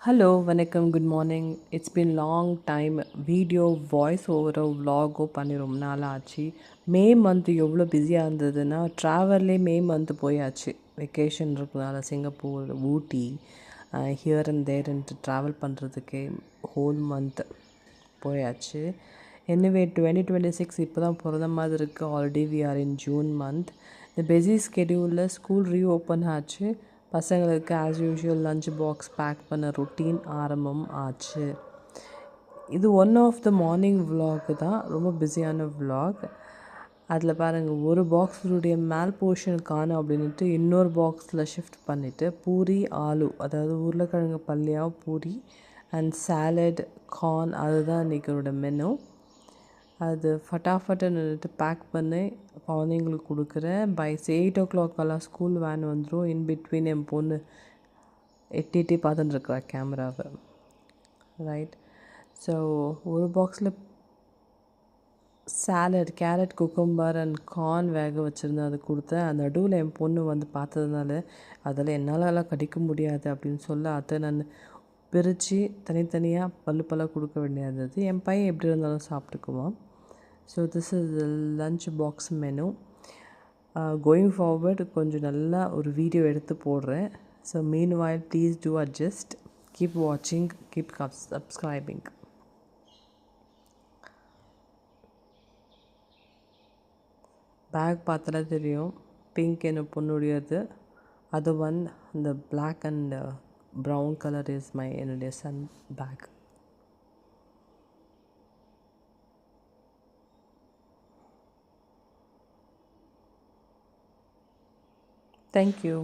Hello வணக்கம் good morning. It's been long time. Video voice ஓவரோ vlogஓ பண்ணி ரொம்ப நாள் ஆச்சு. மே மந்த் எவ்வளோ பிஸியாக இருந்ததுன்னா ட்ராவல்லே மே மந்த் போயாச்சு. வெக்கேஷன் இருக்கிறதுனால சிங்கப்பூர், ஊட்டி, ஹியர் அண்ட் தேர்ன்ட்டு ட்ராவல் பண்ணுறதுக்கே ஹோல் மந்த் போயாச்சு. எனிவே 2026 இப்போ தான் பிறந்த மாதிரி இருக்குது. Already we are in June month. இந்த பிஸி ஸ்கெடியூலில் ஸ்கூல் ரீஓப்பன் ஆச்சு. பசங்களுக்கு as usual lunch box pack பண்ண ரொட்டீன் ஆரம்பம் ஆச்சு. இது one of the morning vlog தான், ரொம்ப பிஸியான விலாக். அதில் பாருங்கள், ஒரு பாக்ஸுடைய மேல் போர்ஷன் காணும் அப்படின்ட்டு இன்னொரு பாக்ஸில் ஷிஃப்ட் பண்ணிவிட்டு பூரி ஆலு, அதாவது உருளைக்கிழங்கு பல்லியாக பூரி அண்ட் சாலட் கார்ன், அதுதான் இன்றைக்கி என்னோட மெனு. அது ஃபட்டாஃபட்டுன்னுட்டு பேக் பண்ணி குழந்தைங்களுக்கு கொடுக்குறேன். பை 8 o'clock ஸ்கூல் வேன் வந்துடும். இன் பிட்வீன் என் பொண்ணு எட்டி பார்த்துட்டுருக்குறா கேமராவை. ரைட். ஸோ ஒரு பாக்ஸில் salad, carrot, cucumber and corn வேக வச்சுருந்தேன், அது கொடுத்தேன். அந்த நடுவில் என் பொண்ணு வந்து பார்த்ததுனால அதில் என்னாலலாம் கடிக்க முடியாது அப்படின்னு சொல்ல அதை நான் பிரித்து தனித்தனியாக பல்லாக கொடுக்க வேண்டியது. என் பையன் எப்படி இருந்தாலும் சாப்பிட்டுக்குவான். So this is the lunch box menu. Going forward கொஞ்சம் நல்லா ஒரு வீடியோ எடுத்து போடுறேன். So meanwhile please do adjust, keep வாட்சிங், கீப் சப்ஸ்கிரைபிங். பேக் பார்த்தாலே தெரியும், பிங்க் என்ன பொண்ணுடையது. அது இந்த black and brown colour is என்னுடைய சன் பேக். Thank you.